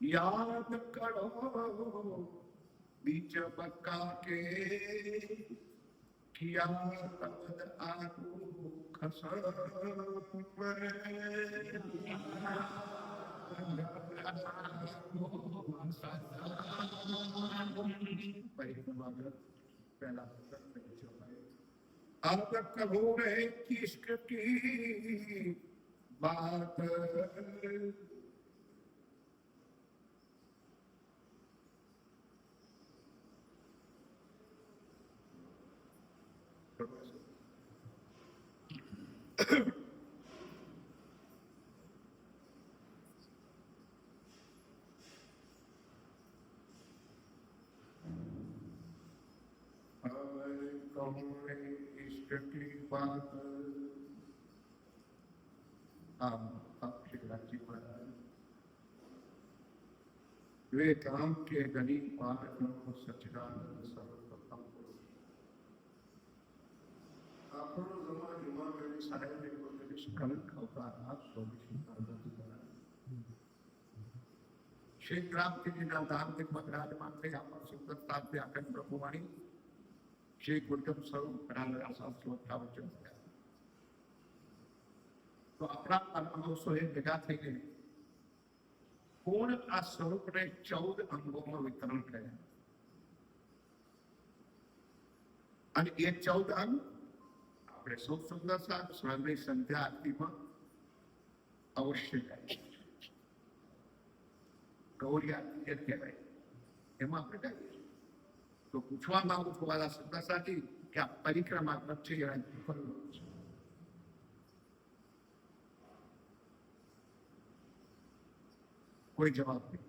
याद करो बीच बक्का के किया तबद आगू खसम पहला अब कहो रे इश्क की बात इश्क की बात वे काम के गरीब पालकों को सच्चिदानंद सर्वप्रथम આપણો જમા જમા કરી સાહેબને કોઈ કલંક અવતાર હાથ સ્વરૂપી પદ્ધતિ શ્રી ક્રાંતિજીના ધાર્મિક મગરાજમાં થઈ આપણા સુંદરતા વ્યાકરણ પ્રભુવાણી શ્રી કુટુંબ સ્વરૂપ રામરા શાસ્ત્રોત્થા વચન તો આપણા પરમહંસોએ ભેગા થઈને પૂર્ણ આ સ્વરૂપને 14 અંગોમાં વિતરણ કર્યા અને એ 14 અંગ આપણે સૌ સુંદર સાથ સ્વામી સંધ્યા આરતીમાં અવશ્ય ગાય ગૌરી આરતી જે કહેવાય એમાં આપણે ગાઈએ તો પૂછવા માંગુ છું વાલા સુંદર સાથી કે આ પરિક્રમા વચ્ચે કોઈ જવાબ નહીં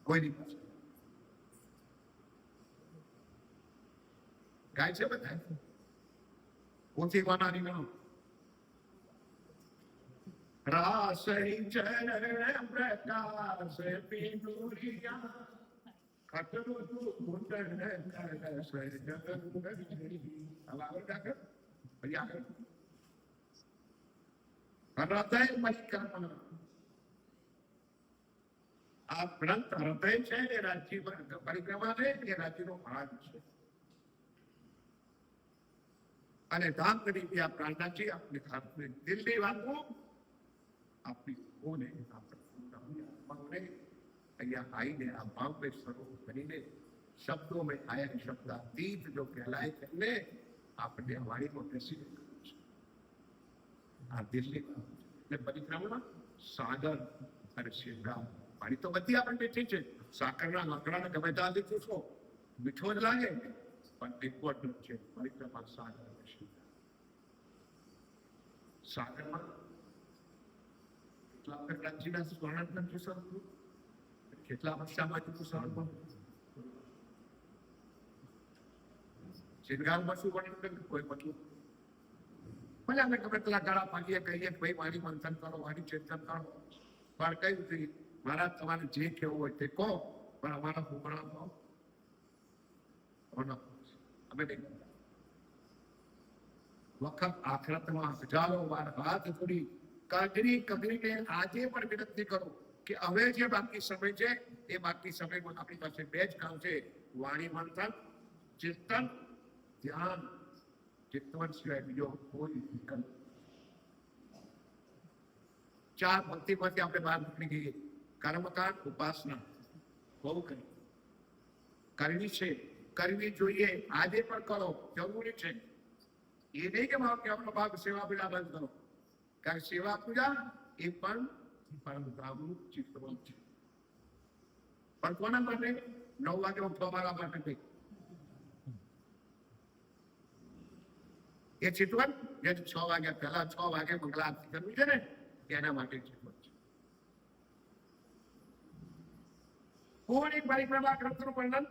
કોઈની પાસે ગાય છે બધા પોથી વાનાની ગણો રાસ ચરણ પ્રકાશ પિંડુરિયા ખતરું તું કુંડન કરસ જગંગરી હવે આગળ કાકર પછી આગળ હૃદય પરિક્રમા આ ગ્રંથ હૃદય છે એ રાજ્ય પરિક્રમા છે એ રાજ્યનો ભાગ છે અને ધામ તરીકે આ પ્રાર્થનાથી આપણે દિલની વાતો આપણી કોને આપણે અહીંયા આવીને આ ભાવને સ્વરૂપ કરીને શબ્દો મેં આયા શબ્દ અતીત જો કહેલાય કરીને આપણે આ વાણીમાં બેસી છે આ દિલની વાત એટલે પરિક્રમા સાગર અને શિવરામ વાણી તો બધી આપણે બેઠી છે સાકરના લાકડાને ગમે ત્યાંથી પૂછો મીઠો જ લાગે પણ ઇમ્પોર્ટન્ટ છે પરિક્રમા સાગર અને શિવરામ સાગરમાં કેટલા પ્રકારના સ્વર્ણ પૂછવાનું કેટલા વર્ષામાંથી પૂછવાનું શિવરામમાં શું વર્ણન કોઈ મતલબ ભલે અમે ગમે પેલા ગાળા પાડીએ કહીએ ભાઈ મારી મંથન કરો મારી ચિંતન કરો પણ કઈ નથી મારા તમારે જે કહેવું હોય તે કહો પણ અમારા ભૂગોળામાં અમે નહીં વખત આખરતમાં હજારો વાર હાથ જોડી કગરીને આજે પણ વિનંતી કરું કે હવે જે બાકી સમય છે એ બાકી સમયમાં આપણી પાસે બે જ કામ છે વાણી મંથન ચિંતન ધ્યાન ચિંતન સિવાય બીજો કોઈ વિકલ્પ ચાર પંક્તિમાંથી આપણે બહાર નીકળી ગઈએ કર્મકાંડ ઉપાસના બહુ કરવી છે કરવી જોઈએ આજે પણ કરો જરૂરી છે એ નહીં કે મારો કહેવાનો ભાગ સેવા પીડા બંધ કરો કારણ સેવા પૂજા એ પણ પરમધામનું ચિંતન છે પણ કોના માટે 9 વાગે ઉઠવા વાળા માટે નહીં એ ચિંતન જે 6 વાગ્યા પહેલા 6 વાગે મંગલા આરતી કરવી છે ને એના માટે ચિંતન છે કોણ એક પરિક્રમા ગ્રંથનું વર્ણન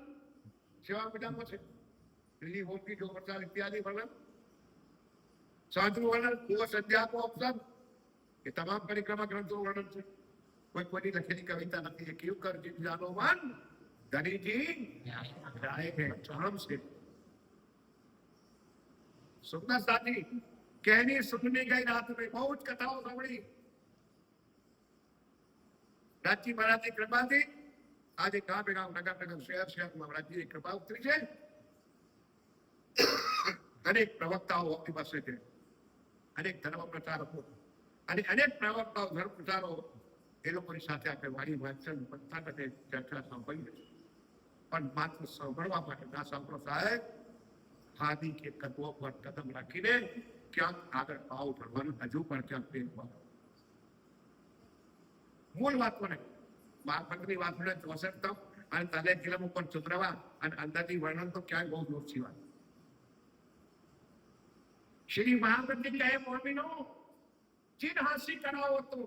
સેવા પૂજામાં છે દિલ્હી હોમકી જો પ્રચાર ઇત્યાદિ વર્ણન સાધુ વર્ણન કો સંધ્યા કો અવસર એ તમામ પરિક્રમા ગ્રંથો વર્ણન છે કોઈ કોઈની લખેલી કવિતા નથી એ કેવું કરજી જાનો માન ધનીજી રાય હે ચરમ છે સુંદર સાથી કેની સુનની ગઈ રાત में બહુ જ કથાઓ સાંભળી રાજજી મહારાજની કૃપાથી આજે ગામે ગામ નગર નગર શહેર શહેરમાં રાજ્યની કૃપા ઉતરી છે અનેક પ્રવક્તાઓ આપણી પાસે છે અનેક ધર્મ પ્રચારકો અને અનેક પ્રવક્તાઓ ધર્મ પ્રચારો એ લોકોની સાથે આપણે વાણી વાંચન બધા સાથે ચર્ચા સાંભળીએ પણ માત્ર સાંભળવા માટે ના સાંભળો સાહેબ ખાદી કે તત્વો પર કદમ રાખીને ક્યાંક આગળ ભાવ ભરવાનું હજુ પણ ક્યાંક ફેરફાર મૂળ વાત કોને બાળપણની વાત મને ચોસઠ અને તલે કિલમ ઉપર ચુતરવા અને અંદરથી વર્ણન તો ક્યાંય બહુ ઓછી વાત શ્રી મહાપ્રભુ કહે મોમીનો ચીન હાસી કરાવો તો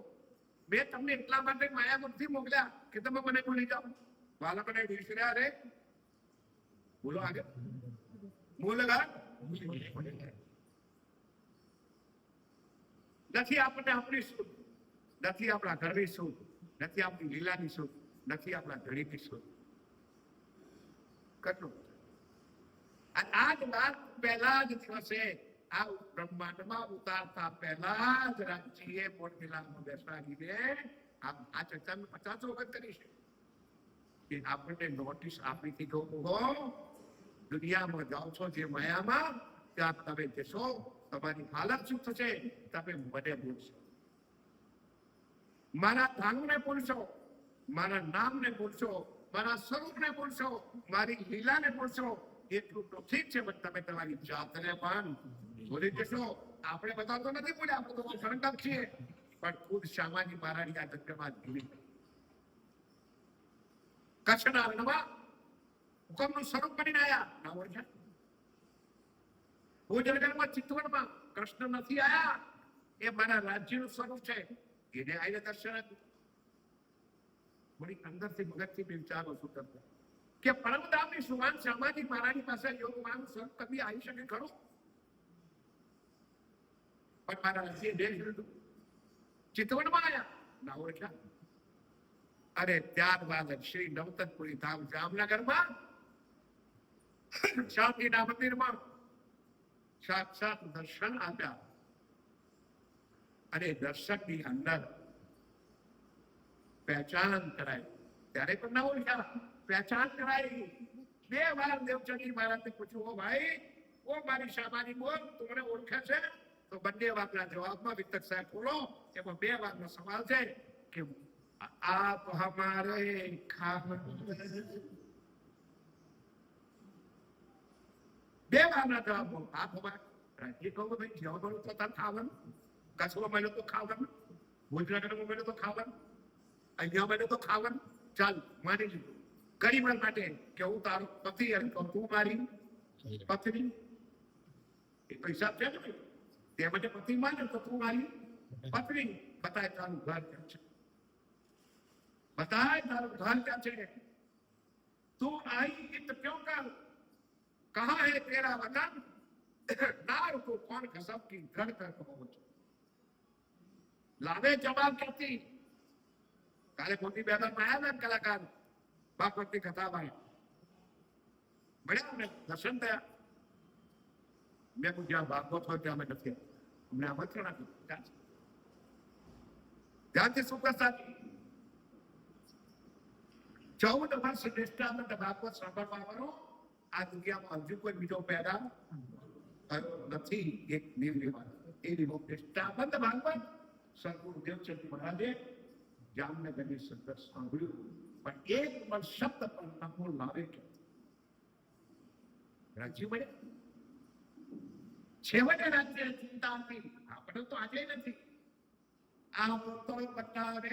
મેં તમને એટલા માટે માયાવૃત્તિ મોકલ્યા કે તમે મને ભૂલી જાઓ વાલા મને વિસર્યા રે બોલો આગળ મૂલગા નથી આપણને આપણી સુખ નથી આપણા ઘરની સુખ નથી આપણી લીલાની સુખ નથી આપણા ધણીની સુખ કેટલું આ જ વાત પહેલા જ દિવસે આ બ્રહ્માંડમાં ઉતારતા પહેલા જ રાજ્યએ મોટલામાં બેસાડીને આ ચર્ચા 50 વખત કરી છે કે આપણને નોટિસ આપી દીધો હો દુનિયામાં જાઓ છો જે માયામાં ત્યાં તમે જશો તમારી હાલત શું થશે તમે મને ભૂલશો મારા ધામને ભૂલશો મારા નામને ભૂલશો મારા સ્વરૂપને ભૂલશો મારી લીલાને ભૂલશો એટલું તો ઠીક છે પણ તમે તમારી જાતને પણ ભૂલી જશો આપણે બધા તો નથી ભૂલ્યા આપણે તો સંકલ્પ છીએ પણ ખુદ શામાજી મહારાજની આ જગ્યામાં ભૂલી કચ્છના રણમાં હુકમનું સ્વરૂપ બનીને આવ્યા ના ઓળખ્યા ભુજનગરમાં ચિત્તવડમાં કૃષ્ણ નથી આયા એ મારા રાજ્યનું સ્વરૂપ છે એને આઈને દર્શન હતું થોડી અંદરથી મગજથી વિચારો શું કરતા કે પરમધામની સુવાન શામાજી મહારાજની પાસે યોગમાન સ્વરૂપ કદી આવી શકે ખરું પણ મારા રાજ્ય દેશ લીધું ચિત્તવડમાં આયા ના ઓળખ્યા અરે ત્યારબાદ શ્રી નવતનપુરી ધામ જામનગરમાં શામજીના મંદિરમાં સાક્ષાત દર્શન આપ્યા અને દર્શનની અંદર પહેચાન કરાય ત્યારે પણ ના ઓળખ્યા પહેચાન કરાય 2 વાર દેવચંડી મહારાજને પૂછ્યું ઓ ભાઈ ઓ મારી શામાજી બોલ તું મને ઓળખે છે તો બંને વાતના જવાબમાં વિતક સાહેબ બોલો એમાં 2 વાતનો સવાલ છે કે આપ હમારે બે વારના જવાબ બોલો આપ હમારે રાજ્ય કહું ભાઈ જેવો બોલું તો તાર ખાવાનું કચ્છમાં મળ્યો તો ખાવાનું ભુજનગરમાં મળ્યો તો ખાવાનું અહીંયા મળ્યો તો ખાવાનું ચાલ માની લીધું ગરીબ માટે કે હું તારો પતિ અને તું મારી પત્ની એ પૈસા છે ને તે માટે પતિ માને તો તું મારી પત્ની બતાય તારું ઘર ક્યાં છે बताए तारू घर क्या है तू आई इत क्यों कर कहाँ है तेरा वतन नार को कौन कसम की घर कर पहुंच लावे जवाब करती काले मोटी बेदर में आया ना कलाकार बागवती कथा भाई बढ़िया हमने दर्शन दिया मैं कुछ यहाँ भागवत हो क्या मैं नहीं हमने आमंत्रण आप्યું ધ્યાનથી સુપ્રસાદ 14 વર્ષ નિષ્ઠામાં ભાગવત સાંભળવા વાળો આ દુનિયામાં હજુ કોઈ બીજો પેદા થયો નથી એક નિર્વિવાદ એવી નિષ્ઠાબંધ ભાગવત સદગુરુ દેવચંદ મહારાજે જામનગરની સંદર સાંભળ્યું પણ એક પણ શબ્દ પણ નમો લાવે કે રાજ્ય મળ્યા છેવટે રાજ્ય ચિંતા હતી આપણે તો આજે નથી આ તો બતાવે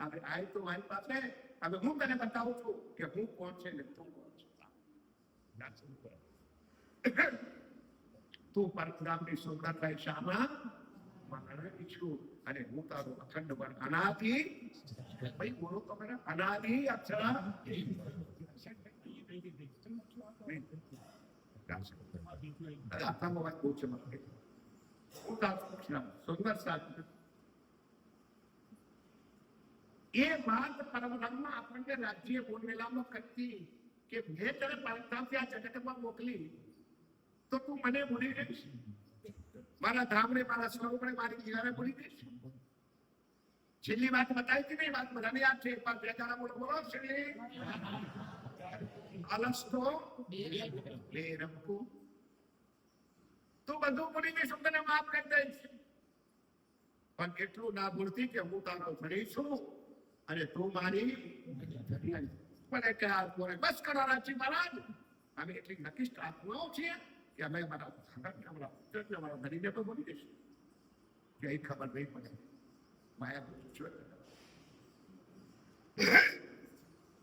હવે આય તો મારી પાસે હવે હું તને બતાવું છું કે હું કોણ છે ને તું કોણ છે તું પરશુરામની સુંદરતા શામાં મહારાણી છું અને હું તારો અખંડ પર અનાદિ ભાઈ બોલો તો મેરા અનાદિ અક્ષર આત્મા વાત બહુ ચમકે હું તારો સુંદર સાથ એ વાત પરમધામમાં આપણને રાજ્ય બોલવેલામાં કરતી કે મેં તને પરમધામથી આ જગતમાં મોકલી તો તું મને ભૂલી જઈશ, મારા ધામને મારા સ્વરૂપને મારી જીવાને ભૂલી જઈશ. છેલ્લી વાત બતાવી હતી ને, વાત બધાને યાદ છે. એક વાર બે જણા બોલો બોલો શ્રી અલસ્તો બેરંકુ. તું બધું ભૂલી જઈશ, તને માફ કરી દઈશ, પણ એટલું ના ભૂલતી કે હું તારો ધણી છું અને તું મારી ધણી. પણ એટલે આત્માને બસ કરો રાજજી મહારાજ, અમે એટલી નકિષ્ટ આત્માઓ છીએ કે અમે અમારા ધણીને તો ભૂલી દઈશું કે એ ખબર નહીં પડે.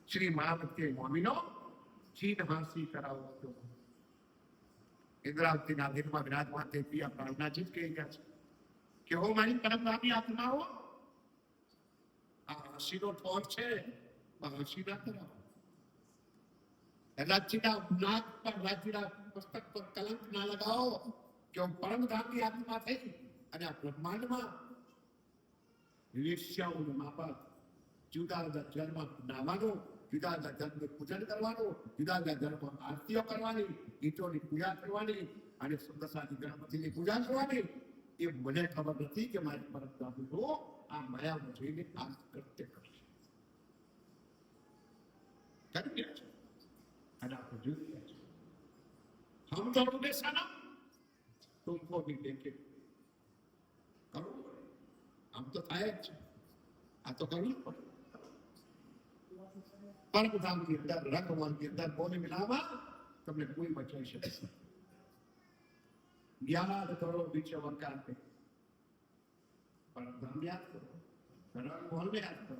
શ્રી મહાવતે મોમીનો ચીન હાંસી કરાવો હતો. ઇન્દ્રાવતીના દિનમાં વિરાજમાન તે પિયા પ્રાણનાજી જ કહી ગયા છે કે હો મારી પરમધામી આત્માઓ, આ હાંસીનો ઠોર છે, હાંસી ના કરાવો. રાજ્યના નાક પર, રાજ્યના મસ્તક પર કલંક ના લગાવો કે હું પરમધામની આત્મા થઈ અને આ બ્રહ્માંડમાં વેશ્યાઓનું માપક, જુદા જુદા ધર્મ નામવાનું, જુદા જુદા ધર્મનું પૂજન કરવાનું, જુદા જુદા ધર્મ આરતીઓ કરવાની, ગીતોની પૂજા કરવાની અને સુંદરસાની ગણપતિની પૂજા કરવાની. એ મને ખબર નથી કે મારી પરમધામીઓ આ માયામાં જોઈને આ કૃત્ય કરશે. કરી ગયા છે અને આપણે જોઈ રહ્યા છે. હમ દોડોગે સનમ, તુમકો ભી દેખે. કરવું પડે, આમ તો થાય જ છે, આ તો કરવું પડે. પરમધામની અંદર, રંગમંચની અંદર બોલે મિલાવા તમને કોઈ બચાવી શકે નહીં. યાદ કરો બીચે વરકારને, પરમધામ યાદ કરો, રંગમોહનને યાદ કરો,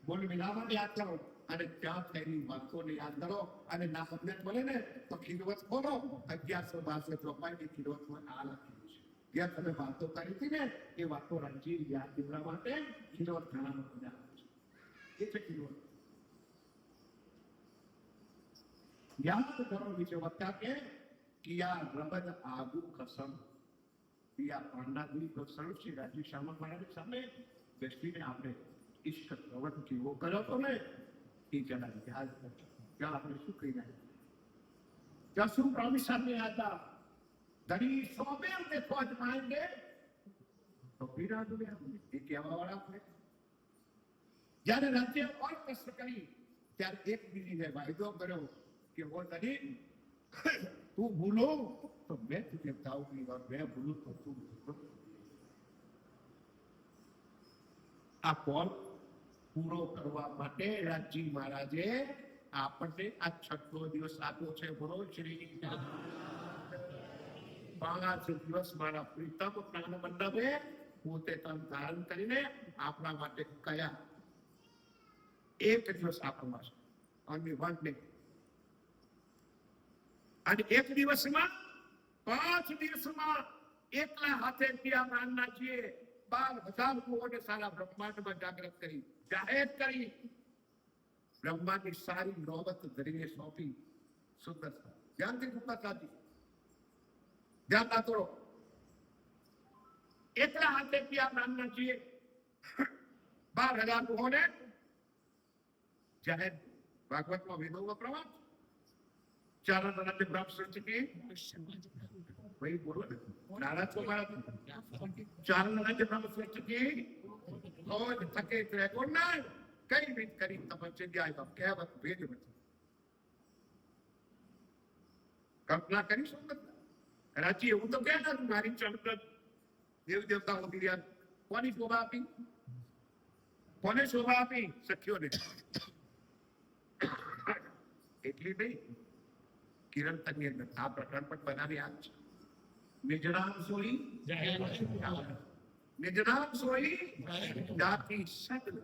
બોલે મિલાવાને યાદ કરો અને ત્યાં થયેલી વાતોને યાદ કરો. અને ના તમને બોલે ને તો ખીરવત બોલો. 1162 ચોપાઈની ખીરવતમાં આ લખ્યું છે. ત્યાં તમે વાતો કરી હતી ને, એ વાતો રણજી યાદ દેવડા માટે ખીરવત ખાનામાં મજા આવે છે. એ છે ખીરવત. યાદ કરો વિશે વત્તા કે કિયા રબદ આગુ કસમ, કિયા પાંડાગુરી કસમ. શ્રી રાજી શામળ મહારાજ સામે બેસીને આપણે ઈશ્વર પ્રવત કેવો કર્યો હતો ને, એ જરા યાદ કરજો. ત્યાં આપણે શું કહી રહ્યા, ત્યાં શું પ્રોમિસ આપી હતા? ધણી સોબેર દેખો અજમાएंगे તો પીરા દુનિયા. એ કહેવા વાળા આપણે જ્યારે રાજ્ય ઓર કષ્ટ કરી ત્યારે એક બીજીને વાયદો કર્યો कि वो धनी तू भूलो तो मैं तुझे बताऊंगी और मैं भूलू तो तू भूलो. આ કોલ પૂરો કરવા માટે રાજજી મહારાજે આપણને આ 6ઠો દિવસ આપ્યો છે. બોલો શ્રી 5 દિવસ મારા પ્રીતમ પ્રાણ મંડપે પોતે તન ધારણ કરીને આપણા માટે કયા એક દિવસ આપવા છે. only one day. અને એક દિવસમાં 5 દિવસમાં એકલા હાથે ક્રિયા માનના છીએ 12,000 લોકોને સારા બ્રહ્માંડમાં જાગૃત કરી, જાહેર કરી, બ્રહ્માંડની સારી નોબત ધરીને સોંપી. સુંદર ધ્યાનથી સુંદર સાથી ધ્યાન ના તોડો. એકલા હાથે ક્રિયા માનના છીએ 12,000 લોકોને જાહેર. ભાગવતમાં વેદોમાં પ્રવાહ ચારણ અનંત બ્રહ્મ સૃષ્ટિ की वही बोलो नाराज को मारा चारण अनंत ब्रह्म सृष्टि की खोज थके त्रिगुण ना कई विध करी तपस्या जाएगा कहवत वेद में कल्पना करी सुंदर राजी એવું તો કહેતા મારી ચંદ્ર દેવ દેવતાઓ દિયા કોની શોભા આપી, કોને શોભા આપી? સખ્યોને. એટલી નહીં, કિરણ તની અંદર આ પ્રકરણ પણ બનાવી આપ છે. નિજરામ સોઈ નિજરામ સોઈ જાતિ સગલ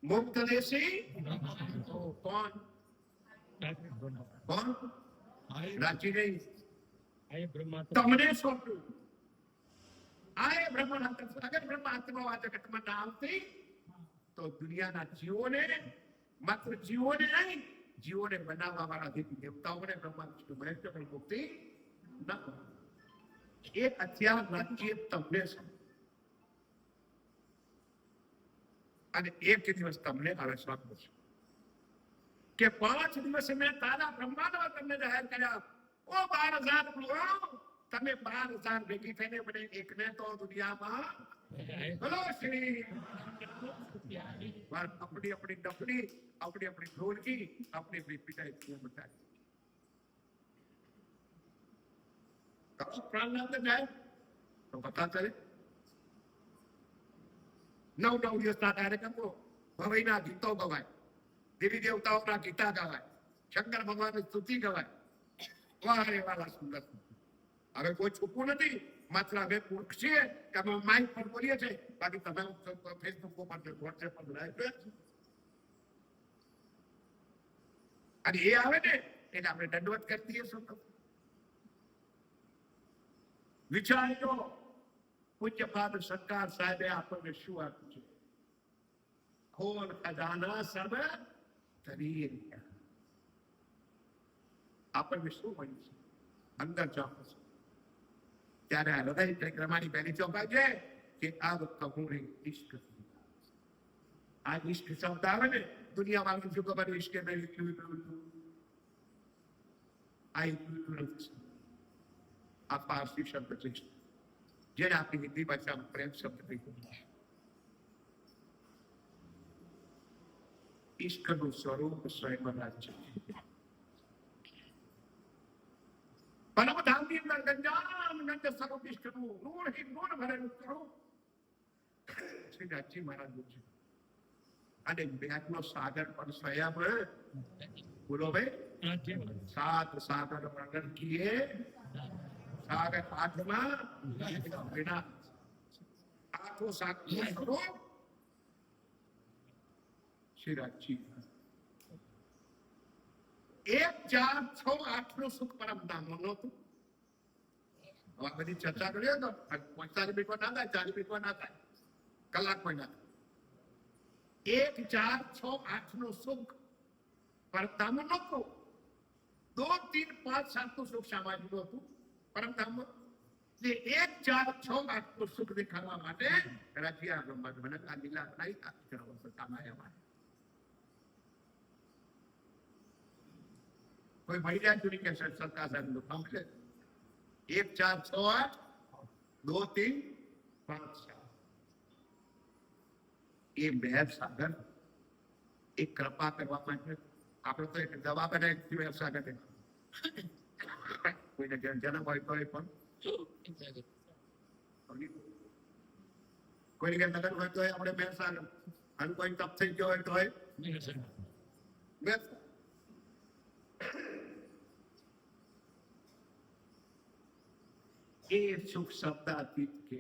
મુક્ત દેશી કોણ કોણ રાજી નહીં તમને સોંપ્યું. આય બ્રહ્માત્મા. અગર બ્રહ્માત્મા આ જગતમાં ના આવતી તો દુનિયાના જીવોને, માત્ર જીવોને નહીં, જીવોને બનાવવા વાળા દેવતાઓને બ્રહ્મા વિષ્ણુ મહેશ પણ મુક્તિ ન. એ અત્યાર રાજ્ય તમને છે. અને એક દિવસ તમને અરસવા પૂછો કે 5 દિવસ મેં તારા બ્રહ્માંડમાં તમને જાહેર કર્યા, ઓ 12,000 તમે 12,000 ભેગી થઈને મને એકને તો દુનિયામાં બોલો શ્રી अपनी अपनी डपड़ी, अपनी अपनी ढोलकी, अपनी अपनी पिटाई बताई प्राणनाथ जाए तो पता चले। 9 દિવસના કાર્યક્રમો ભવાઈના ગીતો ગવાય, દેવી દેવતાઓના ગીતા ગવાય, શંકર ભગવાનની સ્તુતિ ગવાય, વારે વાલા સુંદર. હવે કોઈ છૂપું નથી, માત્ર હવે મૂર્ખ છીએ કે અમે માઇક પર બોલીએ છીએ, બાકી તમે ફેસબુક પર વોટ્સએપ પર લાઈવ અને એ આવે ને એને આપણે દંડવત કરી દઈએ. શું વિચારજો, પૂજ્યપાદ સરકાર સાહેબે આપણને શું આપ્યું છે? ખોલ ખજાના સર્વ તરી આપણને શું મળ્યું છે? અંદર ચોક્કસ ત્યારે આ હૃદય પરિક્રમાની પહેલી ચોપાઈ છે કે આ કપૂરે ઇશ્ક. આ ઇશ્ક શબ્દ આવે ને, દુનિયા વાળું શું ખબર ઇશ્ક આ પારસી શબ્દ છે, જેને આપણી હિન્દી ભાષામાં પ્રેમ શબ્દ કહી. ઈશ્કનું સ્વરૂપ સ્વયં છે. પરમ ધામની અંદર ગંજ સ્વરૂપ ઈશ્કનું નૂર હી નૂર ભરેલું સ્વરૂપ શ્રીનાથજી મહારાજ છે. અને બેગનો સાગર પણ સ્વયં બોલો ભાઈ, 7 સાગર વર્ણન કિએ, સાગર 8માં વિના 8 સાગર સ્વરૂપ શ્રીનાથજી. 1, 4, 6, 8 નું સુખ પરમ ધામ નહોતું. હવે બધી ચર્ચા કરીએ તો 45 મિનિટ ના થાય, 40 મિનિટ ના થાય, કલાક પણ ના થાય. 1, 4, 6, 8 નું સુખ પરમધામ નહોતું. 2, 3, 5, 7 નું સુખ સામાજિક હતું પરમધામ. 1, 4, 6, 8 નું સુખ દેખાડવા માટે રચિયા બ્રહ્માંડ મને આ લીલા બનાવી કામાયા. કોઈ મહિલા ચૂરી કે સરકાર સાહેબ નું કામ છે. 1, 4, 6, 8, 2, 3, 5, 7 એ મેર સાગર એક કૃપા કરવા માટે આપણે તો એક દવા બનાવી મેર સાગર કોઈને જન્મ હોય તો પણ કોઈ નગર હોય તો આપણે મેર સાગર, અને કોઈ તપ થઈ ગયો હોય તો એ સુખ શબ્દાતીત કે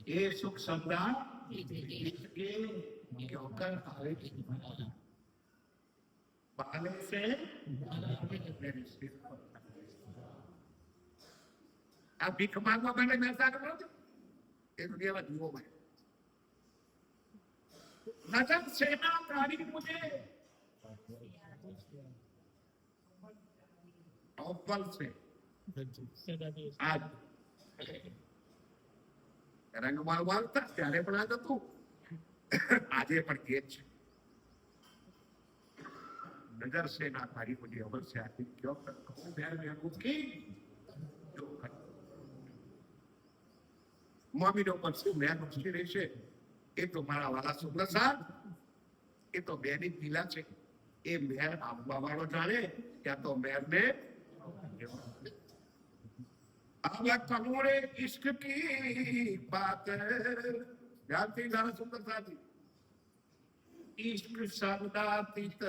એ સુખ શબ્દ होकर आए बाले से मेरे सिर पर आप भीख मांगवा मैंने ऐसा करो ये दुनिया में जीवो में नजर सेना कारी मुझे अव्वल से आज રંગમાળ વાળતા ત્યારે પણ આ હતું, આજે પણ એ છે. નજર સે ના તારી મુझे अवल से आती क्यों कहूं मैं महबूब की जो મોમીનો પર શું મેં મુશ્કેલ રહેશે? એ તો મારા વાલા સુપ્રસાદ, એ તો બેની પીલા છે. એ મેર આપવા વાળો જાણે, ત્યાં તો મેર ને कमोड़े इश्क की बात जानती गाना सुंदर साथी. इश्क शब्दातीत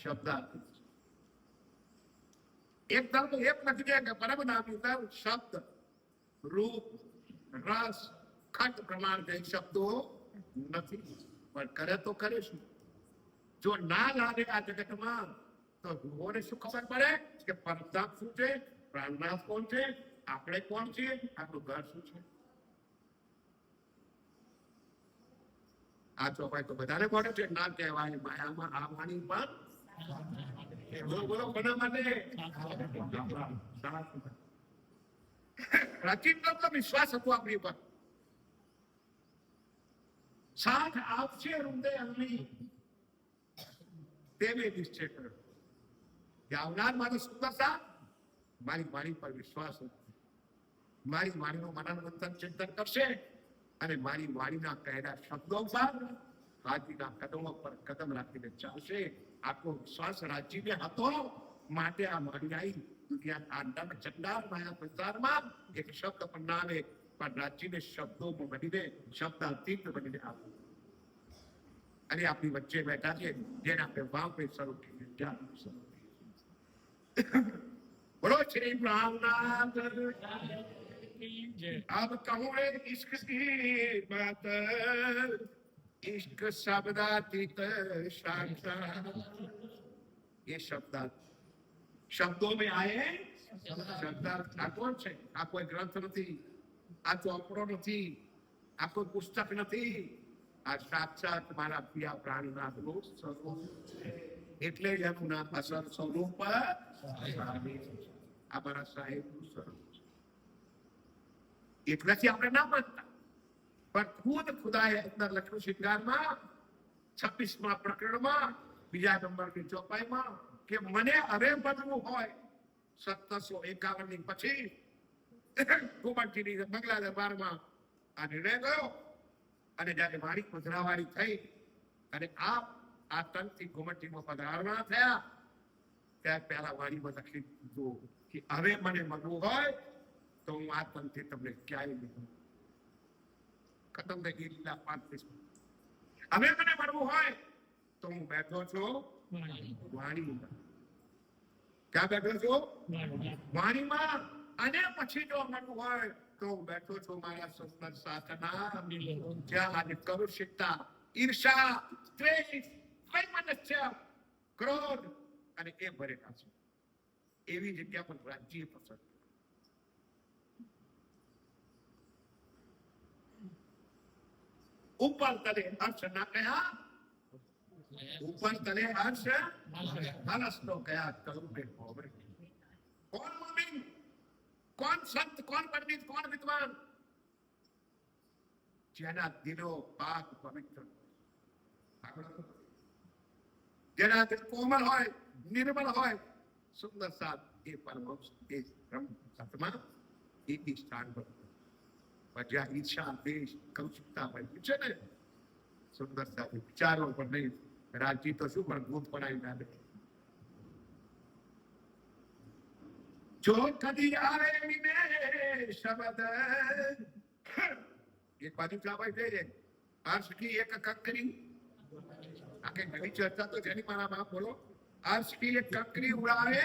शब्दातीत एकदम एक लग जाएगा परम नामी शब्द रूप रस खट प्रमाण के शब्दों નથી, પણ કરે તો કરે શું? જો ના લાગે આ જગતમાં તો ગુરુઓને શું ખબર પડે કે પરમધામ શું છે, પ્રાણનાથ કોણ છે, આપણે કોણ છીએ, આપણું ઘર શું છે? આ ચોપાઈ તો બધાને પડે છે. ના કહેવાય માયામાં આવવાની પણ બોલો કોના માટે? પ્રાચીનનો વિશ્વાસ હતો આપણી ઉપર. સાથ આપશે હૃદય અગ્નિ, તેને નિશ્ચય કર્યો કે આવનાર મારો સુંદર સાથ મારી વાણી પર વિશ્વાસ હતો, મારી વાણીનું મનન ચિંતન કરશે અને મારી વાણીના કહેલા શબ્દો પર હાથીના કદમો પર કદમ રાખીને ચાલશે. આટલો વિશ્વાસ રાજીને હતો, માટે આ વાણી આવી. દુનિયા ચંડાળ માયા સંસારમાં એક શબ્દ પણ ના આવે, પણ રાજીને શબ્દોમાં બનીને શબ્દાતીત બનીને આવ્યું અને આપણી વચ્ચે બેઠા છે, જેને આપણે વાપે શરૂ બોલો શ્રી રામનાથ. अब कहूँ इश्क की बात, इश्क शब्दातीत साक्षात. ये शब्दों में आए शब्दार्थ. આ કોણ છે? આ કોઈ ગ્રંથ નથી, આ ચોપડો નથી, આ કોઈ પુસ્તક નથી, આ સાક્ષાત મારા પ્રિય પ્રાણનાથ નું સ્વરૂપ છે. એટલે જ એનું નામ અસર સ્વરૂપ આ મારા સાહેબ નું સ્વરૂપ છે. એટલાથી આપણે ના માનતા, પણ ખુદ ખુદાએ અંદર લખ્યું શિંગારમાં 26મા પ્રકરણમાં બીજા નંબરની ચોપાઈમાં કે મને અરે બનવું હોય 1751 ની પછી કુમારજીની બંગલા દરબારમાં આ નિર્ણય ગયો. અને જયારે મારી પધરાવાળી થઈ અને આ તનથી ઘુમટીમાં પધરાવવાના થયા, ત્યારે પહેલા વાણીમાં લખી દીધું કે હવે મને મળવું હોય તો હું આ તનથી તમને ક્યાંય નહીં. ખતમ થઈ ગઈ લીલા 35. હવે મને મળવું હોય તો હું બેઠો છું વાણીમાં. ક્યાં બેઠો છું? વાણીમાં. અને પછી જો મળવું હોય તો હું બેઠો છું મારા સુંદર સાથના, જ્યાં આજે કરુષિકતા, ઈર્ષા, દ્વેષ, વૈમનસ્ય, ક્રોધ અને એ ભરેલા છે. એવી જગ્યા પર રાજ્ય પસંદ. ઉપર તલે હર્ષ ના કયા, ઉપર તલે હર્ષ હરસ નો કયા કરુણે હોવે. કોણ મોમીન, કોણ સંત, કોણ પંડિત, કોણ વિદ્વાન? જેના દિલો પાક પવિત્ર, જેના દિલ કોમલ હોય, નિર્મલ હોય, સુંદર સાથ એ પરમહંસ એ બ્રહ્મ સત્તા એથી સ્થાન પર. જ્યાં ઈચ્છા, દેશ, કૌશિકતા હોય છે ને, સુંદર સાથે વિચારો પણ નહીં. રાજી તો શું પણ ભૂત પડાવી ના દે. જો કદી આવે વિને શબ્દ, એક બાજુ ચાવાય થઈ જાય. હર્ષ કી એક કંકરી, આખી નવી ચર્ચા તો જેની મારા બાપ બોલો. હર્ષ કી એક કંકરી ઉડાવે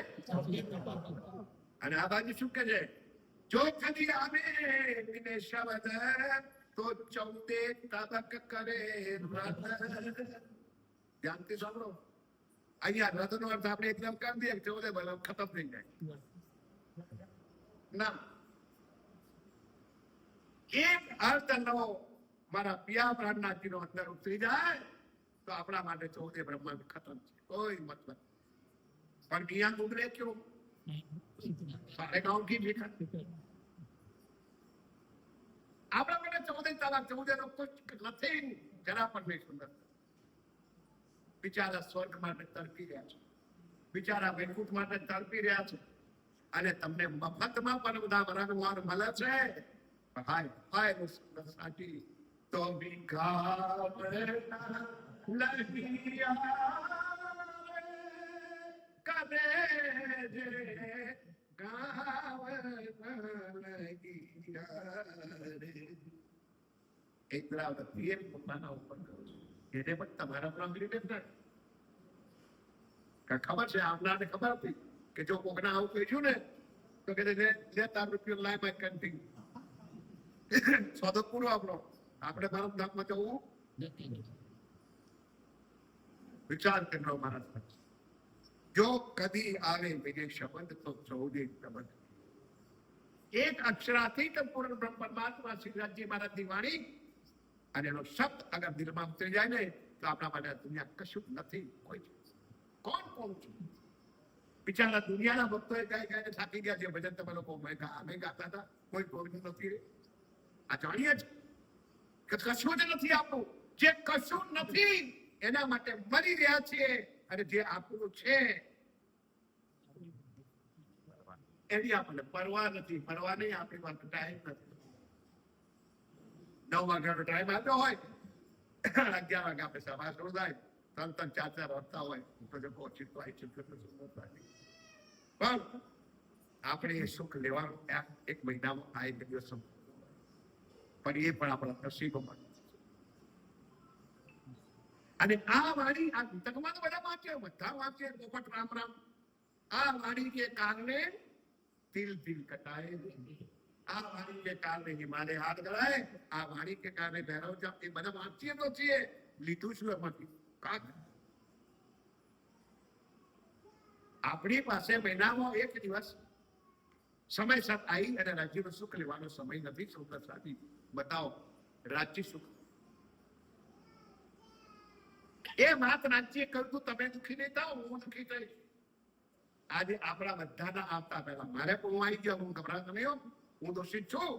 અને આ બાજુ શું કે છે? જો કદી આવે વિને શબ્દ તો 14 તબક કરે રથ. ધ્યાનથી સાંભળો. અહીંયા રથ નો અર્થ આપણે એકદમ કરી દઈએ 14 બલમ ખતમ થઈ જાય ના. એક અર્થ નો મારા પિયા પ્રાણનાથજી નો અંદર ઉતરી જાય તો આપણા માટે 14 બ્રહ્માંડ ખતમ છે, કોઈ મતલબ. પણ જ્ઞાન ઉતરે ક્यों? सारे गांव की लिखा આપણા માટે 14 તાલા 14 નો કોઈ નથી, જરા પણ નહીં સુંદર. બિચારા સ્વર્ગ માટે તડપી રહ્યા છે, બિચારા વૈકુંઠ માટે તડપી રહ્યા છે, અને તમને મફતમાં પણ બધા વરણવાર મળે છે. હાય હાય સુંદર સાચી તો બી ગાવના લગિયા કદે જે ગાવના લગિયા રે. ઇન્દ્રાવતી એ પોતાના ઉપર કહ્યું છે, એને પણ તમારા પર અંગળી નથી. ખબર છે આપણાને, ખબર હતી કે જો કોકના આવું કહ્યું ને તો કે લેતા રૂપિયો લાય માય કન્ટિન્યુ. સોદો પૂરો આપણો. આપણે ભારત ધામમાં જવું વિચાર કરનો મારા. જો કદી આવે વિજય શબ્દ તો 14 શબ્દ. એક અક્ષરાથી પૂર્ણ બ્રહ્મ પરમાત્મા શ્રીનાથજી મહારાજની વાણી અને એનો શબ્દ અગર દિલમાં ઉતરી જાય ને તો આપણા માટે દુનિયા કશું નથી. કોઈ કોણ છે? બિચારા દુનિયાના ભક્તો ગાય થાકી ગયા છે. ભજન તમે લોકો અમે ગાતા હતા. કોઈ કોઈ નથી રે. આ જાણીએ જ કે કશું જ નથી આપણું. જે કશું નથી એના માટે મરી રહ્યા છીએ, અને જે આપણું છે એની આપણને પરવા નથી. પરવા નહીં, આપણી પાસે ટાઈમ નથી. 9 વાગ્યાનો ટાઈમ આપ્યો હોય, 11 વાગે આપણે સભા શોધાય, 3 4 વાગતા હોય તો જે પહોંચી તો આવી ચૂકે તો પણ આપણે એ સુખ લેવાનું એક મહિનામાં આ એક દિવસ, પણ એ પણ આપણા નસીબોમાં. અને આ વાણી આ પુસ્તકમાં તો બધા વાંચે પોપટ રામ રામ. આ વાણી કે કારણે તિલ તિલ કટાય, આ વાણી કે કારણે હિમાલય હાથ ગળાય, આ વાણી કે કારણે ભૈરવ જાપ. એ બધા વાંચીએ તો છીએ, લીધું શું એમાંથી? કાક આપણી પાસે મહિનામાં એક દિવસ સમય સાથ આવી અને રાજ્યનો સુખ લેવાનો સમય નથી. સુંદર સાથી બતાવો રાજ્ય સુખ. એ વાત રાજ્ય કરતું તમે દુઃખી નહીં થાવ, હું દુઃખી થઈશ. આજે આપણા બધાના આવતા પહેલા મારે પણ હું આવી ગયો, હું ગભરાતો નહીં, હું દોષિત છું.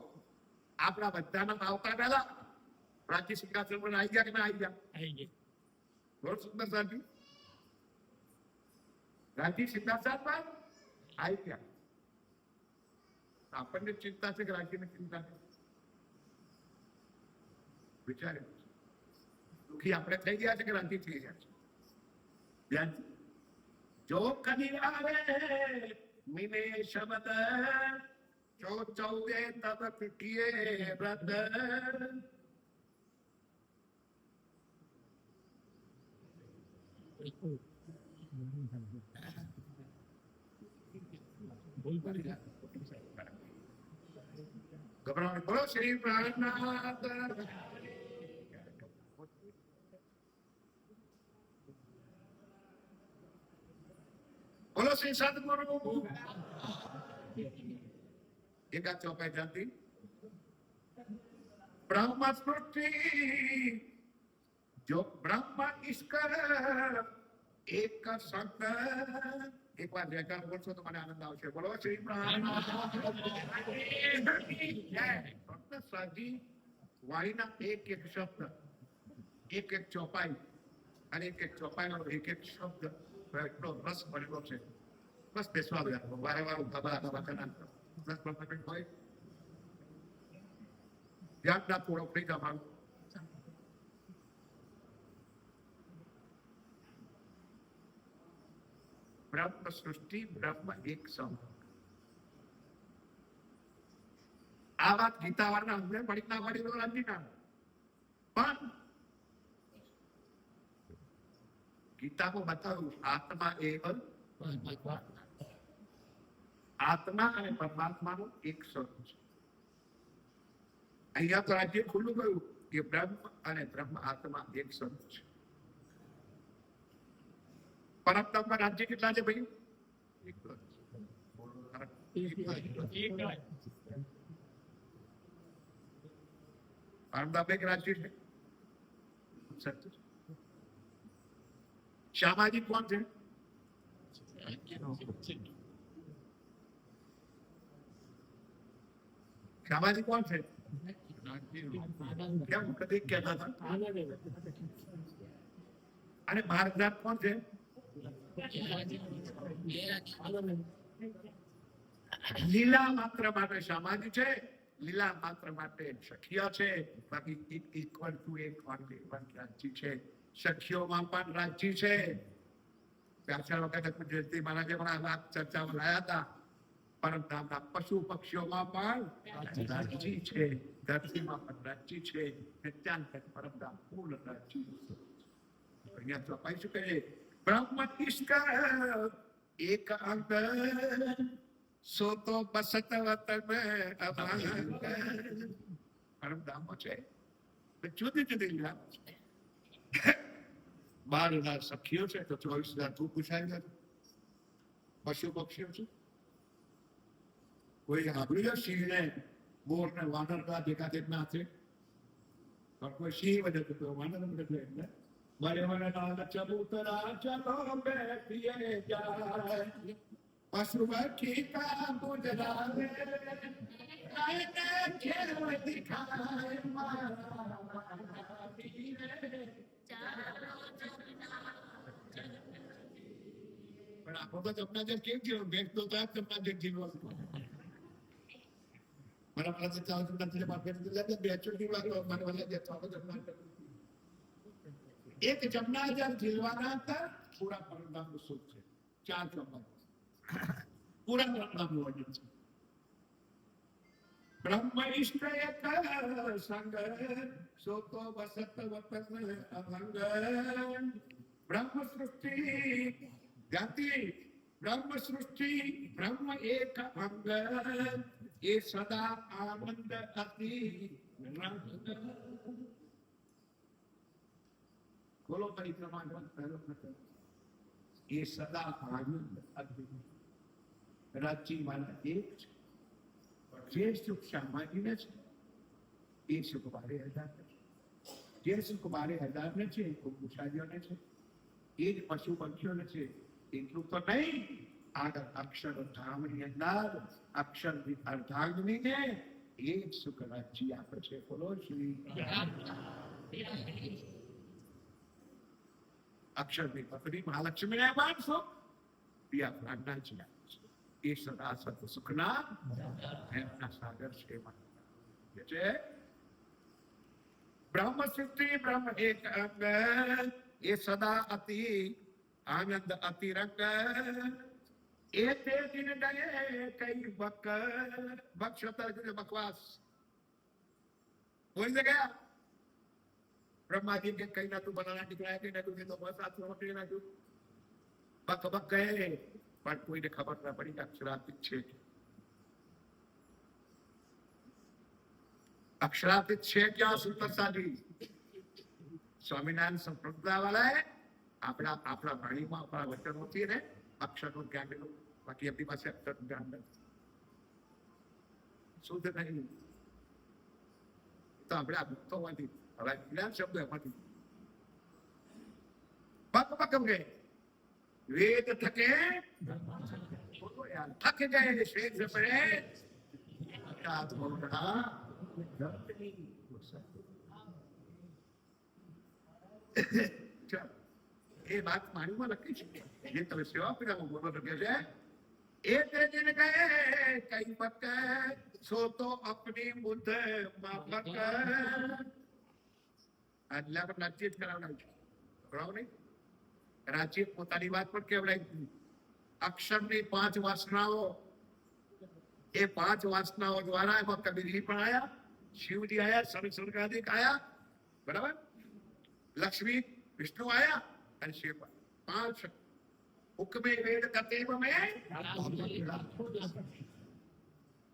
આપણા બધાના આવતા પહેલા રાજ્ય સિંહાસન પર આવી ગયા કે ના આવી ગયા? આવી ગયા. બરોબર સુંદર સાથી, રાજ્ય સિંહાસન પર આવી ગયા. આપણને ચિંતા છે કે રાજ્યની ચિંતા છે? વિચારે દુઃખી આપણે થઈ ગયા છે કે રાજી થઈ ગયા છે? જો કદી આવે મિને શબ્દ, જો ચૌદે તબ પીટીએ વ્રત. ગભરાવાની બોલો શ્રી પ્રાણનાથ. બોલો શ્રી સદગુરુ. એકાદ ચોપાઈ જાતિ બ્રહ્મ સૃષ્ટિ, જો બ્રહ્મ ઈશ્વર એક શબ્દ. એક વાર જયકાર બોલશો તો મને આનંદ આવશે. બોલો શ્રી પ્રાણનાથ. સાજી વાણીના એક એક શબ્દ, એક એક ચોપાઈ, અને એક એક ચોપાઈનો એક એક શબ્દ એટલો રસ ભરેલો છે. બસ બેસવા દો, વારે વાર ધબા ધબા કરનાર 10 મિનિટ હોય. યાદ ના થોડો ફ્રી જવાનું. બ્રહ્મ સૃષ્ટિ, બ્રહ્મ એક શબ્દ. આ વાત ગીતા વાળા અમને પડી ના પડી તો રાજી ના, પણ ગીતામાં બતાવ્યું આત્મા એવ આત્મા અને પરમાત્માનો એક સ્વરૂપ છે. અહીંયા તો રાજ્ય ખુલ્લું ગયું કે બ્રહ્મ અને બ્રહ્મ આત્મા એક સ્વરૂપ છે. પરમતમમાં રાજ્ય કેટલા છે ભાઈ? પરમતમ એક રાજ્ય છે. સામાજિક કોણ છે? સામાજિક કોણ છે? કેમ કદી કહેતા હતા? અને માર્ગદર્શક કોણ છે? લીલા માત્ર માટે સામાજિક છે, લીલા માત્ર માટે સખિય છે. બાકી ઇક્વલ ટુ એક રાજ્ય છે. સખીઓમાં પણ રાજ્ય છે. પાછળ વખતે ગુજરાતી મહારાજે પણ આ વાત ચર્ચામાં લાયા હતા. પરમધામના પશુ પક્ષીઓમાં પણ રાજ્ય છે, ધરતીમાં પણ રાજ્ય છે. નિત્યાંત પરમધામ પૂર્ણ રાજ્ય. અહીંયા તો આપણે શું કહીએ? બ્રહ્મ ઈશ્વર એક અંગ, સો તો બસત વતન અભાંગ. પરમધામો છે, જુદી જુદી લીલા છે. 12,000 સખીઓ છે તો 24,000 તું પૂછાય છે. પશુ પક્ષીઓ છે. કોઈ સાંભળ્યું સિંહ ને મોર ને વાનર ભેગા ના છે? પણ કોઈ સિંહ વધે તો વાનર વધે. એટલે બળે મને નાલ ચબૂતરા ચલો બેઠીએ જાય, પશુ બખી કા ગુજરાવે પણ આપણો તો જમનાજર કેમ થયો? ભેટ તો ત્યાં જમનાજર જીવવાનું. મારા પાસે ચાલતું નથી માર્કેટ બે ચોટી વાળો મને વાલા જે ચાલો જમનાજર એક જમનાજર જીલવાના હતા પૂરા પરમધામ સુખ છે. 4 જમવા પૂરા પરમધામ હોય છે. બ્રહ્મ ઇષ્ટ એક સંગ સોતો વસત વતન અભંગ બ્રહ્મ સૃષ્ટિ જાતિ બ્રહ્મ સૃષ્ટિ બ્રહ્મ એક અંગ એ સદા આનંદ અતિ બોલો પરિક્રમા પહેલો એ સદા આનંદ અતિ રાજી માના એક છે. જે સુખ સામાન્ય છે એ સુખ 12,000 છે. જે સુખ 12,000 છે એ પુરુષાર્યોને છે. એ જ પશુ પંખીઓને છે. એટલું તો નહીં, આગળ અક્ષરધામની અંદર અક્ષર અર્ધાંગીને એ જ સુખ રાજ્ય આપે છે. બોલો શ્રી અક્ષરની પત્ની મહાલક્ષ્મીને માનશો પિયા પ્રાણનાજી આપે છે. એ સદા સત સુખના એમના સાગર છે. બ્રહ્મ સૃષ્ટિ બ્રહ્મ એક અંગ એ સદા અતિ આનંદ અતિરંગ એ તે દિન ગયે કઈ બક્ષ બકવાસ બોલી ગયા. બ્રહ્માજી કે કઈ નતું બનાના નીકળાય કઈ નતું તો બસ આ રોટી નાખ્યું બક બક ગયે પણ કોઈને ખબર ના પડી અક્ષરાતીત છે. અક્ષરાતીત છે ક્યાં સુંદર સાજી સ્વામિનારાયણ સંપ્રદાય વાળાએ આપણા વાણીમાં આપણા વચનોથી ને અક્ષરનું જ્ઞાન લીધું. બાકી આપણી પાસે અક્ષરનું જ્ઞાન નથી. શુદ્ધ નહીં તો આપણે આ ભક્તોમાંથી હવે જ્ઞાન શબ્દ એમાંથી બક બક ગયે વેદ થકે થક ગયે શ્વેત પડે એ વાત માણીમાં લખી છે. જે તમે સેવા પીડામાં બોલો લખે છે એ તે દિન ગયે કઈ પક સો તો અપની બુદ્ધ માફક આજલા પર નાચિત કરાવડાવ્યું છે. બરાબર નહીં? રાજી પોતાની વાત પણ કેવડાવી. અક્ષરની 5 વાસનાઓ એ 5 વાસનાઓ દ્વારા એમાં કબીરજી પણ આયા, શિવજી આયા, શંકરાદિક આયા, બરાબર, લક્ષ્મી વિષ્ણુ આયા અને શિવ 5 હુકમે વેદ કતેવ મે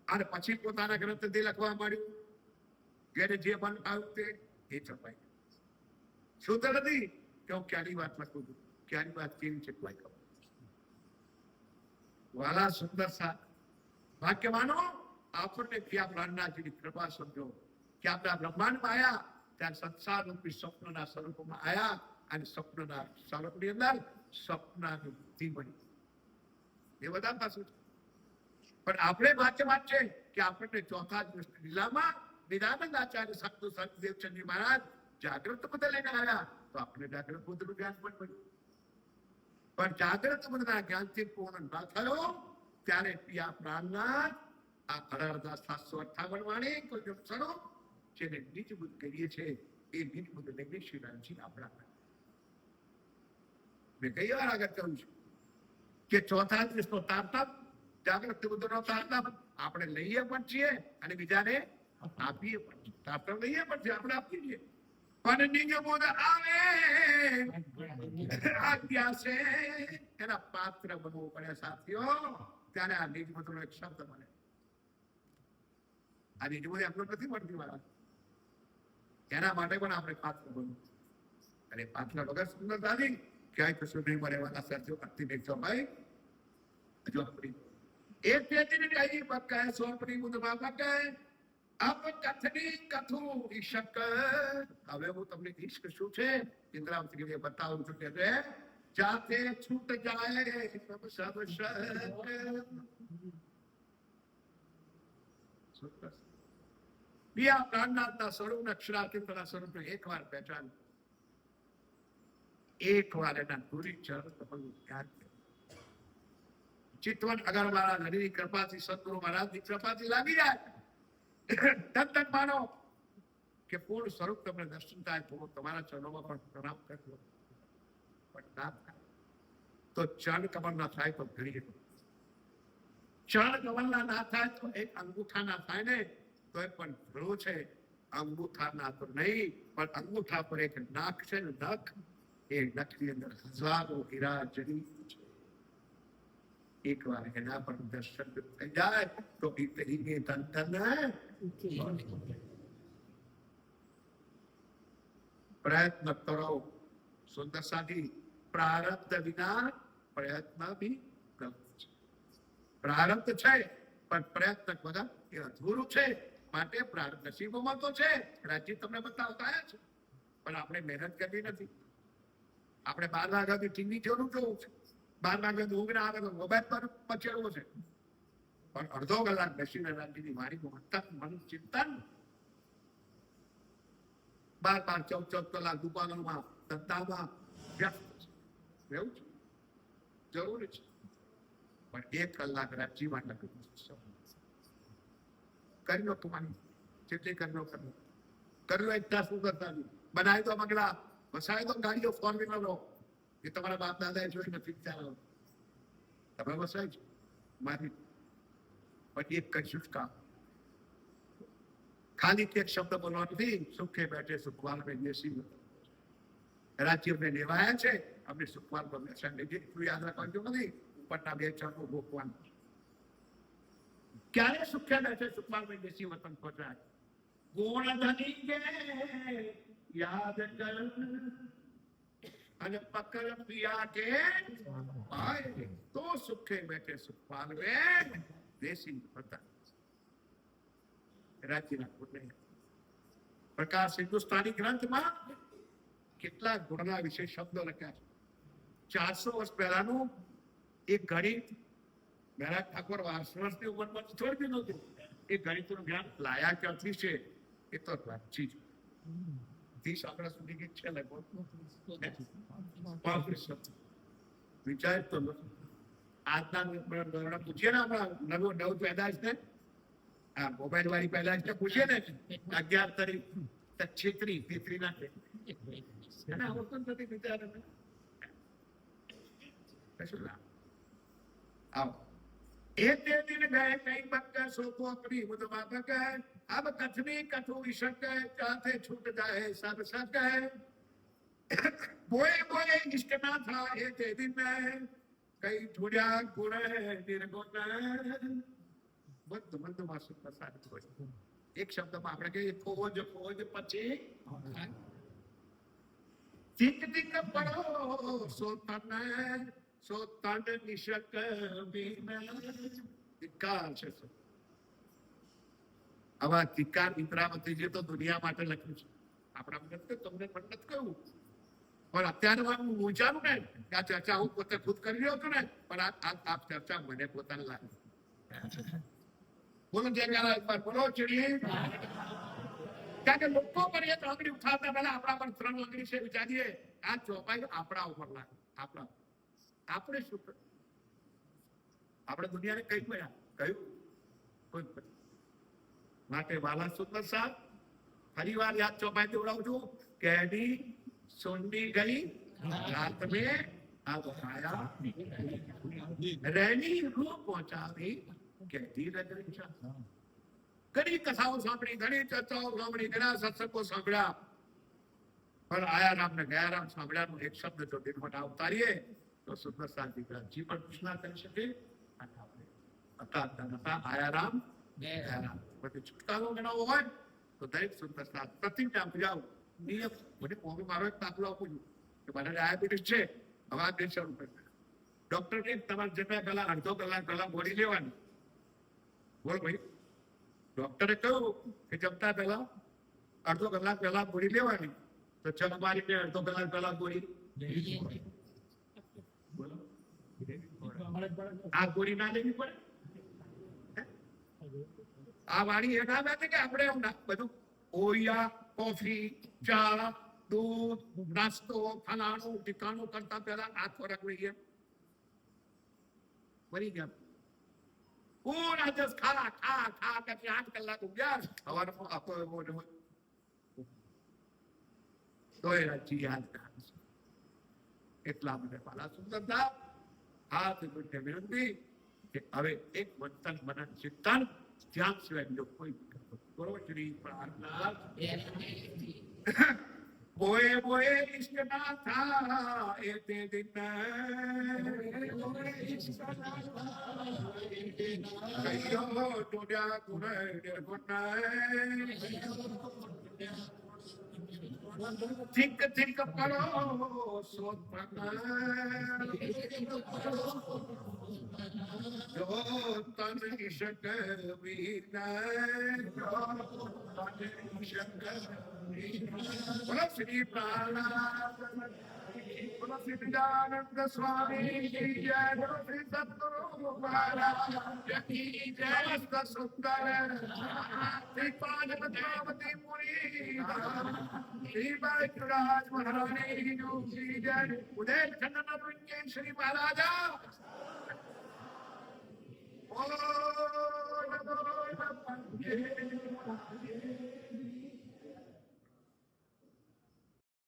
અને પછી પોતાના ગ્રંથથી લખવા માંડ્યું. જેને જે મન આવ્યું તે એ છપાઈ. શુદ્ધ નથી કે હું ક્યાંની વાત લખું છું, ક્યાંની વાત કેવી છે કોઈ ખબર. વાલા સુંદર સા વાક્ય માનો આપણને ક્યાં પ્રાણનાથજીની કૃપા સમજો કે આપણા બ્રહ્માંડમાં આવ્યા ત્યાં સંસાર રૂપી સ્વપ્નના સ્વરૂપમાં આવ્યા અને સ્વપ્નના સ્વરૂપની અંદર સ્વપ્નાની બુદ્ધિ બની. એ બધા પાછું છે. પણ આપણે વાંચે છે કે આપણને ચોથા જિલ્લામાં નિરાનંદ આચાર્ય સંતો સતદેવચંદ્રજી મહારાજ જાગૃત બુદ્ધ લઈને આવ્યા તો આપણે જાગૃત બુદ્ધનું જ્ઞાન પણ મળ્યું. પણ જાગૃત બુદ્ધના જ્ઞાનથી પૂર્ણ ન થયો ત્યારે પિયા પ્રાણનાથ આ 18,758 વાણી કોઈ જમસણો જેને નીચ બુદ્ધ કહીએ છીએ એ નીચ બુદ્ધ લઈને શ્રી રામજી આપણા મેં કઈ વાર આગળ કહ્યું છું કે ચોથા દિવસનો તારતમ જાગૃત બુદ્ધનો તારતમ આપણે લઈએ પણ છીએ અને બીજાને આપીએ પણ છીએ. તારતમ લઈએ પણ છીએ, આપણે આપીએ છીએ. પણ નિજ બુદ્ધ આવે આજ્ઞા છે એના પાત્ર બનવું પડે સાથીઓ. ત્યારે આ નિજ બુદ્ધનો એક શબ્દ મળે. આ નિજ બુદ્ધ એમનો નથી મળતી મારા. એના માટે પણ આપણે પાત્ર બનવું અને પાત્ર વગર સુંદરતાથી ક્યાંય કશું નહીં મળે. વાલા સાથીઓ અતિ દેખજો ભાઈ જો આપણી એક પેટીને કઈ પકાય સોપડી બુદ્ધમાં પકાય અપ કથની કથું ઈશક. હવે હું તમને ઈશ્ક શું છે ઇન્દ્રાવતી બતાવું છું કે જાતે છૂટ જાય સબ શક. બીજા પ્રાણનાથના સ્વરૂપ અક્ષરાતીતના સ્વરૂપને એકવાર પહેચાન, એકવાર એના ગુરી ચરણ કમળનું ધ્યાન કરો. ચિતવન અગરવાળા હરિની કૃપાથી, સદગુરુ મહારાજની કૃપાથી લાગી જાય. તદ્દન માનો કે પૂર્ણ સ્વરૂપ તમને દર્શન થાય તો તમારા ચરણોમાં પણ પ્રણામ કરજો. પણ ના થાય તો ચરણ કમળ ના થાય તો ઘડી ચરણ કમળ ના થાય તો એક અંગૂઠા ના થાય ને તો એ પણ ઘણું છે. અંગૂઠા ના તો નહીં, પણ અંગૂઠા પર એક નખ છે ને, નખ એ નખની અંદર હજારો હીરા જડિત છે. એકવાર એના પર દર્શન થઈ જાય તો એ તરીકે પ્રયત્ન કરો. સુંદર સાથી પ્રારબ્ધ વિના પ્રયત્ન બી ગલત છે. પ્રારબ્ધ છે પણ પ્રયત્ન વગર એ અધૂરું છે. માટે પ્રારબ્ધ નસીબોમાં તો છે, રાજ્ય તમને બતાવતા આવ્યા છે, પણ આપણે મહેનત કરવી નથી. આપણે 12 વાગ્યાથી ટીવી જોવું જોવું છે, 12 વાગ્યા ઊંઘ ના આવે તો મોબાઈલ પર પચેડવો છે, પણ અડધો કલાક બેસીને રાજ્યની વાણીનું મન ચિંતન 12, 14 કલાક દુકાનોમાં ધંધામાં વ્યસ્ત છે. એવું છે, જરૂરી છે, પણ 1 કલાક રાજ્ય માટે કરી લો. તમારી જેટલી કરી લો કરી લો. એકતા શું કરતા બનાવી દો બંગલા, વસાવી દો ગાડીઓ, 4 વ્હીલરો એ તમારા બાપ દાદાએ જોઈ નથી ચાલો તમે વસાય છે મારી. પછી એક કશું જ કામ ખાલી એક શબ્દ બોલવા નથી. સુખે બેઠે સુખવાલ મેં દેશી રાજ્યને લેવાયા છે, અમને સુખવાલ પર બેસાડી લેજે. એટલું યાદ રાખવાનું નથી, ઉપરના 2 ચરણો ભોગવાનું. ક્યારે સુખે બેઠે સુખવાલ મેં દેશી વતન પહોંચાય. ગુણ ધની કે યાદ કર અને પકડ પિયા કે પાય તો સુખે બેઠે સુખપાલ મેં દેશી વતન. રાજ્યના પુણ્ય પ્રકાશ હિન્દુસ્તાની ગ્રંથમાં કેટલાક ગુણના વિશે શબ્દો લખ્યા છે. 400 વર્ષ પહેલાનું એક ગણિત મહારાજ ઠાકોર 8 વર્ષની ઉંમરમાં છોડી દીધું હતું. એ ગણિતનું જ્ઞાન લાયા ક્યાંથી છે એ તો વાંચી જ 30 આંકડા સુધી ગીત છે લગભગ વિચાર તો નથી. આજના પૂછીએ ને આપણા નવ પેદાશ ને, આ મોબાઈલ વાળી પેદાશ ને પૂછીએ ને 11 તારીખ છેતરી તેતરી નાખે આવડતું નથી બિચારાને. આવો એ તે દિન ગયે કઈ બક્કા સોતો આપણી મુદમાં બકે અબ કથની કથુ વિશક ચાહતે છૂટ જાય સબ સક બોએ બોએ ઇષ્ટ ના થા એ તે દિન કઈ ઢૂંઢ્યા ગુણ નિર્ગુણ બંધ માં સુપ્રસાદ હોય. એક શબ્દમાં આપણે કહીએ ખોજ ખોજ પછી ટીક ટીક પડો સોતન નિશક ધિક્કાર છે. આવા ધિક્કાર ઇન્દ્રાવતીજી તો દુનિયા માટે લખ્યું છે. આપણા તમને પણ નથી કહ્યું, પણ અત્યારે હું વિચારું ને કે આ ચર્ચા હું પોતે ખુદ કરી રહ્યો છું ને, પણ આ ચર્ચા મને પોતાને લાગે. બોલો જય એકવાર બોલો ચીડી. કારણ કે લોકો પર એક આંગળી ઉઠાવતા પહેલા આપણા પર 3 આંગળી છે. વિચારીએ આ ચોપાઈ આપણા ઉપર લાગે. આપણે શું આપણે દુનિયાને કઈ કહ્યું કોઈ માટે વાલા સુંદર સાહેબ ફરી વાર યાદ ચોપાઈ દેવડાવું છું. કેડી સોંડી ગઈ રાત મેં अब आया रैनी रूप पहुंचावी कहती रजनी. ઘણી કથાઓ સાંભળી, ઘણી ચર્ચાઓ સાંભળી, ઘણા સત્સંગો સાંભળ્યા, પણ આયા રામ ને ગયા રામ સાંભળ્યાનો એક શબ્દ જો દિલમાં ઉતારીએ તો સુંદર શાંતિ જી પણ કૃષ્ણ કરી શકે. આયા રામ ગયા રામ પછી છુટકારો ગણાવો હોય તો દરેક સુંદર સાથ પ્રતિજ્ઞા આપી જાઓ. નિયમ મને મારો એક દાખલો આપું છું કે મને ડાયાબિટીસ છે, હવે આ 200 રૂપિયા ડોક્ટર કે તમારે જતા પહેલા અડધો કલાક પહેલા ગોળી લેવાની. બોલ ભાઈ, ડોક્ટરે કહ્યું કે જમતા પહેલા અડધો કલાક પહેલા ગોળી લેવાની, તો જમવાની ને અડધો કલાક પહેલા ગોળી બોલો આ ગોળી ના લેવી પડે. આ વાણી એના છે કે આપણે બધું ઓયા કોફી ચા દૂધ નાસ્તો ફલાણું ઠીકાણું કરતા પહેલા આ ખોરાક લઈએ મરી ગયા પૂરા દિવસ ખા ખા ખા પછી 8 કલાક ઉગ્યા સવારમાં આપો એવો તો એ રાજી યાદ રાખે એટલા મને પાલા સુંદરતા હાથ જોડે વિનંતી કે હવે એક વર્તન મનન ચિંતન ધ્યાન સિવાય બીજો કોઈ કરો શ્રી પ્રાર્થના બોએ બોએ ઇશ્ક ના થા એ તે દિન કયો ટોડ્યા ગુને ગુને think paro sot jo tan ishak veena jo tan ishak bola Shri Prahlad bola Siddhananda Swami ki jai bola Shri Satguru Maharaj ki jai Namaste Sundar Shri Padmavati Puri Shri Bhairaj Maharani Ji jai Uday Chandana Vinke Shri Maharaja Oh